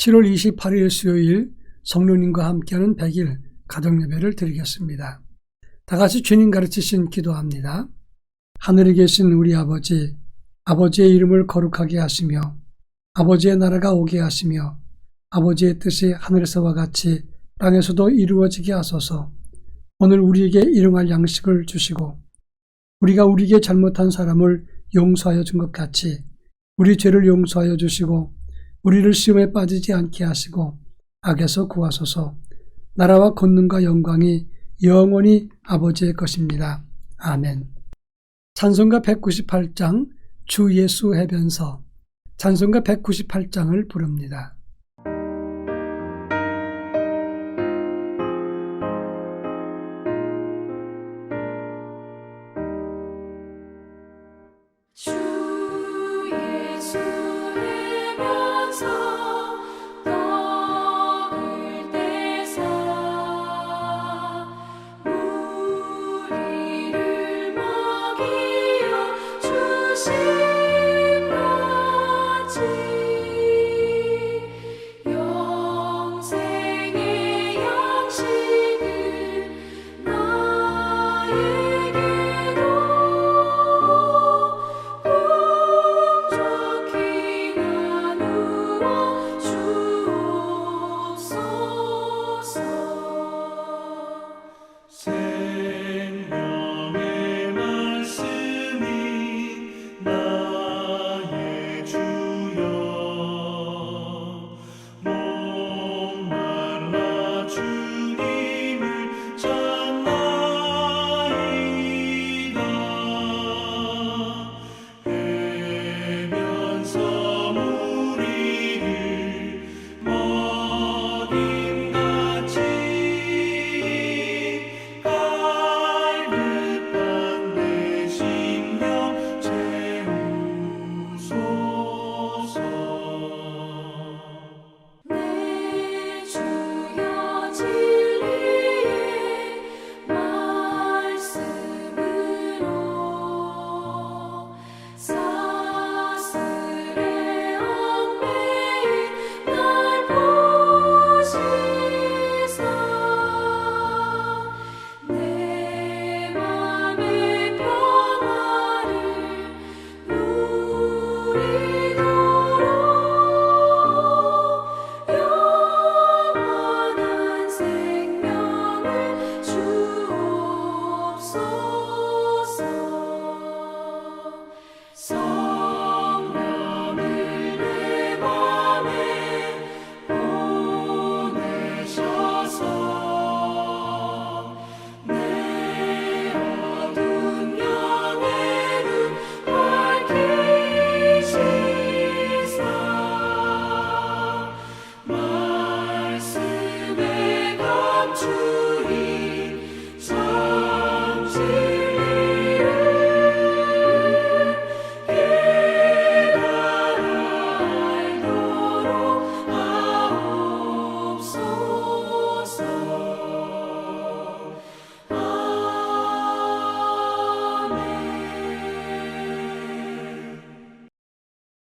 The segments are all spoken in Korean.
7월 28일 수요일 성령님과 함께하는 100일 가정예배를 드리겠습니다. 다 같이 주님 가르치신 기도합니다. 하늘에 계신 우리 아버지, 아버지의 이름을 거룩하게 하시며 아버지의 나라가 오게 하시며 아버지의 뜻이 하늘에서와 같이 땅에서도 이루어지게 하소서. 오늘 우리에게 일용할 양식을 주시고 우리가 우리에게 잘못한 사람을 용서하여 준 것 같이 우리 죄를 용서하여 주시고 우리를 시험에 빠지지 않게 하시고 악에서 구하소서. 나라와 권능과 영광이 영원히 아버지의 것입니다. 아멘. 찬송가 198장 주 예수 해변서. 찬송가 198장을 부릅니다.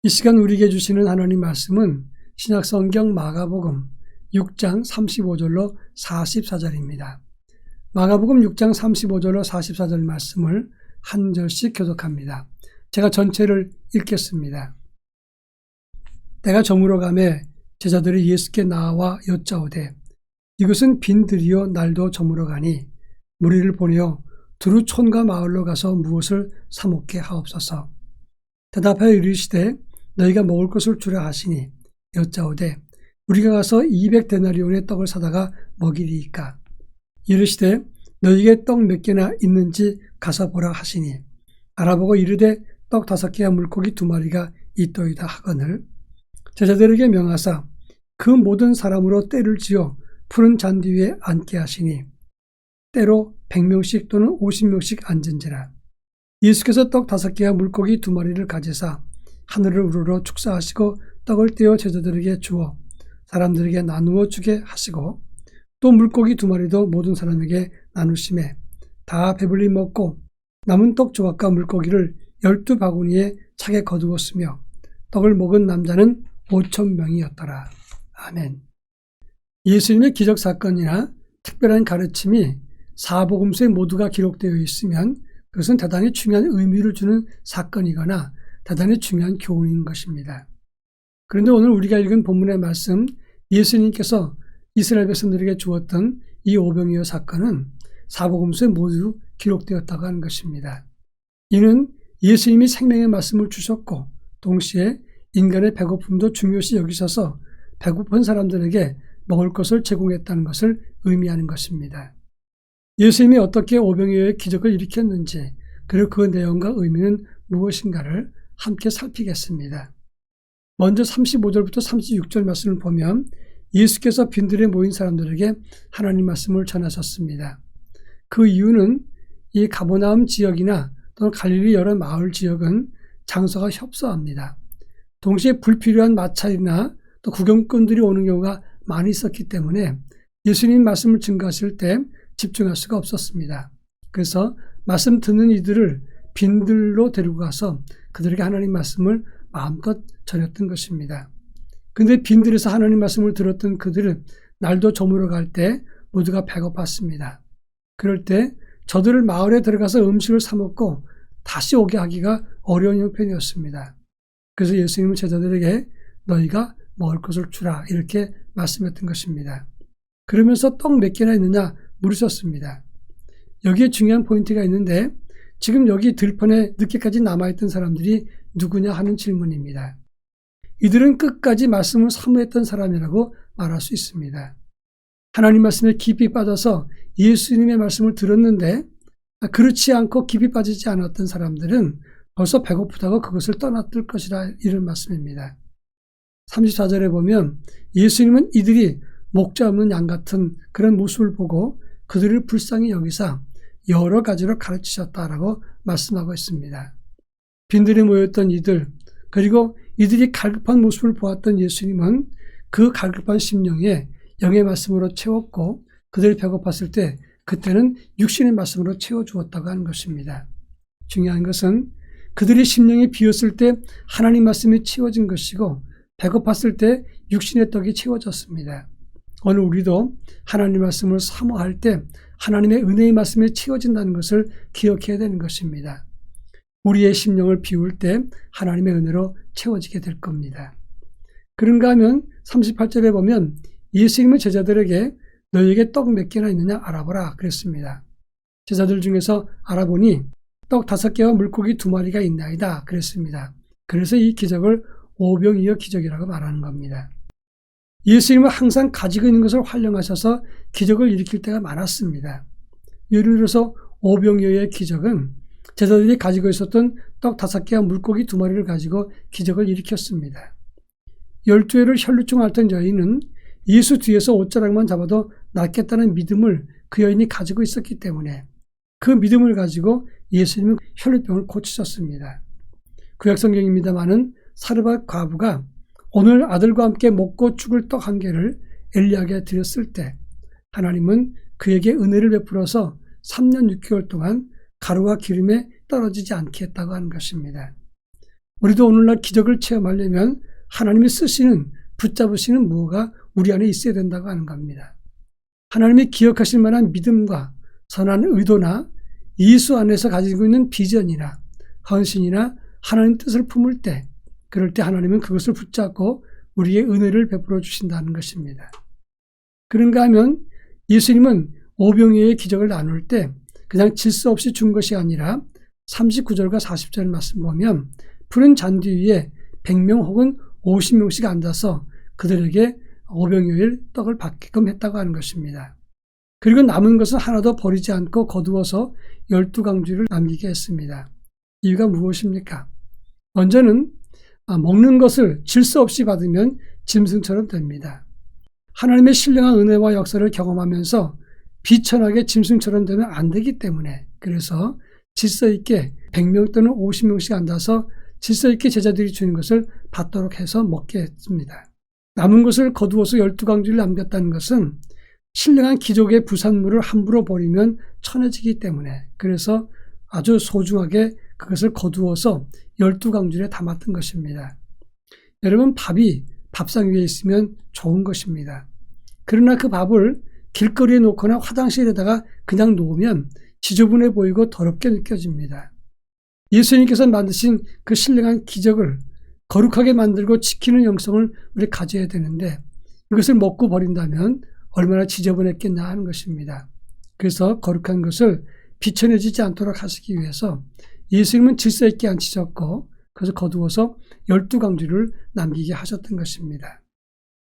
이 시간 우리에게 주시는 하나님 말씀은 신약성경 마가복음 6장 35절로 44절입니다. 마가복음 6장 35절로 44절 말씀을 한 절씩 교독합니다. 제가 전체를 읽겠습니다. 때가 저물어 가매 제자들이 예수께 나와 여짜오되 이것은 빈들이요 날도 저물어 가니 무리를 보내어 두루 촌과 마을로 가서 무엇을 사 먹게 하옵소서. 대답하여 이르시되 너희가 먹을 것을 주라 하시니 여짜오되 우리가 가서 200데나리온의 떡을 사다가 먹이리이까. 이르시되 너희에게 떡 몇 개나 있는지 가서 보라 하시니 알아보고 이르되 떡 5개와 물고기 2마리가 있도이다 하거늘 제자들에게 명하사 그 모든 사람으로 떼를 지어 푸른 잔디 위에 앉게 하시니 때로 100명씩 또는 50명씩 앉은지라. 예수께서 떡 5개와 물고기 2마리를 가지사 하늘을 우러러 축사하시고 떡을 떼어 제자들에게 주어 사람들에게 나누어 주게 하시고 또 물고기 2마리도 모든 사람에게 나누심에 다 배불리 먹고 남은 떡 조각과 물고기를 12바구니에 차게 거두었으며 떡을 먹은 남자는 5,000명이었더라. 아멘. 예수님의 기적 사건이나 특별한 가르침이 사복음서에 모두가 기록되어 있으면 그것은 대단히 중요한 의미를 주는 사건이거나 대단히 중요한 교훈인 것입니다. 그런데 오늘 우리가 읽은 본문의 말씀, 예수님께서 이스라엘 백성들에게 주었던 이 오병이어 사건은 사복음서에 모두 기록되었다고 하는 것입니다. 이는 예수님이 생명의 말씀을 주셨고 동시에 인간의 배고픔도 중요시 여기셔서 배고픈 사람들에게 먹을 것을 제공했다는 것을 의미하는 것입니다. 예수님이 어떻게 오병이어의 기적을 일으켰는지 그리고 그 내용과 의미는 무엇인가를 함께 살피겠습니다. 먼저 35절부터 36절 말씀을 보면 예수께서 빈들에 모인 사람들에게 하나님 말씀을 전하셨습니다. 그 이유는 이 가버나움 지역이나 또는 갈릴리 여러 마을 지역은 장소가 협소합니다. 동시에 불필요한 마찰이나 또 구경꾼들이 오는 경우가 많이 있었기 때문에 예수님 말씀을 증거하실 때 집중할 수가 없었습니다. 그래서 말씀 듣는 이들을 빈들로 데리고 가서 그들에게 하나님 말씀을 마음껏 전했던 것입니다. 그런데 빈들에서 하나님 말씀을 들었던 그들은 날도 저물어 갈 때 모두가 배고팠습니다. 그럴 때 저들을 마을에 들어가서 음식을 사 먹고 다시 오게 하기가 어려운 형편이었습니다. 그래서 예수님은 제자들에게 너희가 먹을 것을 주라 이렇게 말씀했던 것입니다. 그러면서 떡 몇 개나 있느냐 물으셨습니다. 여기에 중요한 포인트가 있는데 지금 여기 들판에 늦게까지 남아있던 사람들이 누구냐 하는 질문입니다. 이들은 끝까지 말씀을 사모했던 사람이라고 말할 수 있습니다. 하나님 말씀에 깊이 빠져서 예수님의 말씀을 들었는데 그렇지 않고 깊이 빠지지 않았던 사람들은 벌써 배고프다고 그것을 떠났을 것이라 이런 말씀입니다. 34절에 보면 예수님은 이들이 목자 없는 양 같은 그런 모습을 보고 그들을 불쌍히 여기사 여러 가지로 가르치셨다라고 말씀하고 있습니다. 빈들에 모였던 이들 그리고 이들이 갈급한 모습을 보았던 예수님은 그 갈급한 심령에 영의 말씀으로 채웠고 그들이 배고팠을 때 그때는 육신의 말씀으로 채워주었다고 하는 것입니다. 중요한 것은 그들의 심령이 비었을 때 하나님 말씀이 채워진 것이고 배고팠을 때 육신의 떡이 채워졌습니다. 오늘 우리도 하나님 말씀을 사모할 때 하나님의 은혜의 말씀에 채워진다는 것을 기억해야 되는 것입니다. 우리의 심령을 비울 때 하나님의 은혜로 채워지게 될 겁니다. 그런가 하면 38절에 보면 예수님은 제자들에게 너희에게 떡 몇 개나 있느냐 알아보라 그랬습니다. 제자들 중에서 알아보니 떡 5개와 물고기 2마리가 있나이다 그랬습니다. 그래서 이 기적을 오병이어 기적이라고 말하는 겁니다. 예수님은 항상 가지고 있는 것을 활용하셔서 기적을 일으킬 때가 많았습니다. 예를 들어서 오병이어의 기적은 제자들이 가지고 있었던 떡 5개와 물고기 2마리를 가지고 기적을 일으켰습니다. 12회를 혈루증 앓던 여인은 예수 뒤에서 옷자락만 잡아도 낫겠다는 믿음을 그 여인이 가지고 있었기 때문에 그 믿음을 가지고 예수님은 혈루병을 고치셨습니다. 구약성경입니다마는 사르밧 과부가 오늘 아들과 함께 먹고 죽을 떡 1개를 엘리야에게 드렸을 때 하나님은 그에게 은혜를 베풀어서 3년 6개월 동안 가루와 기름에 떨어지지 않게 했다고 하는 것입니다. 우리도 오늘날 기적을 체험하려면 하나님이 쓰시는 붙잡으시는 무엇가 우리 안에 있어야 된다고 하는 겁니다. 하나님이 기억하실 만한 믿음과 선한 의도나 예수 안에서 가지고 있는 비전이나 헌신이나 하나님 뜻을 품을 때 그럴 때 하나님은 그것을 붙잡고 우리의 은혜를 베풀어 주신다는 것입니다. 그런가 하면 예수님은 오병이어의 기적을 나눌 때 그냥 질서 없이 준 것이 아니라 39절과 40절 말씀 보면 푸른 잔디 위에 100명 혹은 50명씩 앉아서 그들에게 오병이어의 떡을 받게끔 했다고 하는 것입니다. 그리고 남은 것은 하나도 버리지 않고 거두어서 12강주를 남기게 했습니다. 이유가 무엇입니까? 먼저는 먹는 것을 질서 없이 받으면 짐승처럼 됩니다. 하나님의 신령한 은혜와 역사를 경험하면서 비천하게 짐승처럼 되면 안 되기 때문에 그래서 질서 있게 100명 또는 50명씩 앉아서 질서 있게 제자들이 주는 것을 받도록 해서 먹게 했습니다. 남은 것을 거두어서 12강주를 남겼다는 것은 신령한 기적의 부산물을 함부로 버리면 천해지기 때문에 그래서 아주 소중하게 그것을 거두어서 12강줄에 담았던 것입니다. 여러분 밥이 밥상 위에 있으면 좋은 것입니다. 그러나 그 밥을 길거리에 놓거나 화장실에다가 그냥 놓으면 지저분해 보이고 더럽게 느껴집니다. 예수님께서 만드신 그 신령한 기적을 거룩하게 만들고 지키는 영성을 우리 가져야 되는데 이것을 먹고 버린다면 얼마나 지저분했겠나 하는 것입니다. 그래서 거룩한 것을 비춰내지지 않도록 하시기 위해서 예수님은 질서 있게 안 찢었고 그래서 거두어서 12강주를 남기게 하셨던 것입니다.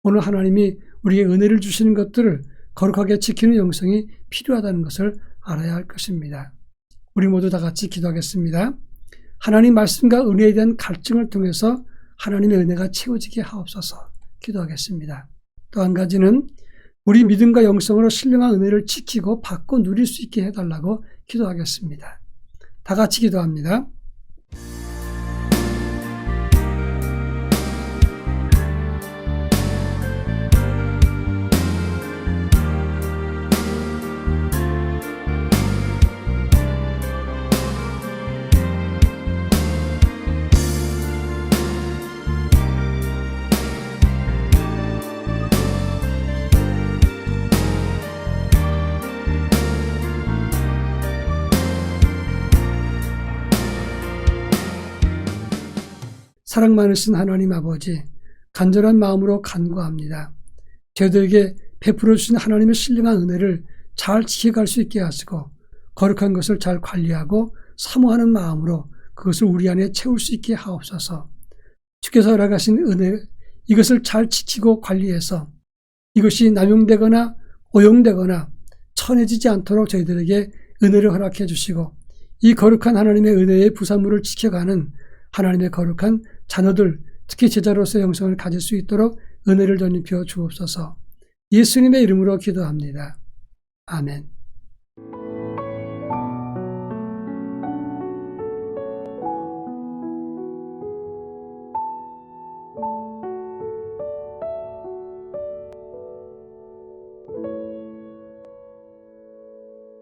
오늘 하나님이 우리에게 은혜를 주시는 것들을 거룩하게 지키는 영성이 필요하다는 것을 알아야 할 것입니다. 우리 모두 다 같이 기도하겠습니다. 하나님 말씀과 은혜에 대한 갈증을 통해서 하나님의 은혜가 채워지게 하옵소서. 기도하겠습니다. 또 한 가지는 우리 믿음과 영성으로 신령한 은혜를 지키고 받고 누릴 수 있게 해달라고 기도하겠습니다. 다 같이 기도합니다. 사랑 많으신 하나님 아버지, 간절한 마음으로 간구합니다. 저희들에게 베풀어 주신 하나님의 신령한 은혜를 잘 지켜갈 수 있게 하시고 거룩한 것을 잘 관리하고 사모하는 마음으로 그것을 우리 안에 채울 수 있게 하옵소서. 주께서 허락하신 은혜, 이것을 잘 지키고 관리해서 이것이 남용되거나 오용되거나 천해지지 않도록 저희들에게 은혜를 허락해 주시고 이 거룩한 하나님의 은혜의 부산물을 지켜가는 하나님의 거룩한 자녀들, 특히 제자로서의 영성을 가질 수 있도록 은혜를 덧입혀 주옵소서. 예수님의 이름으로 기도합니다. 아멘.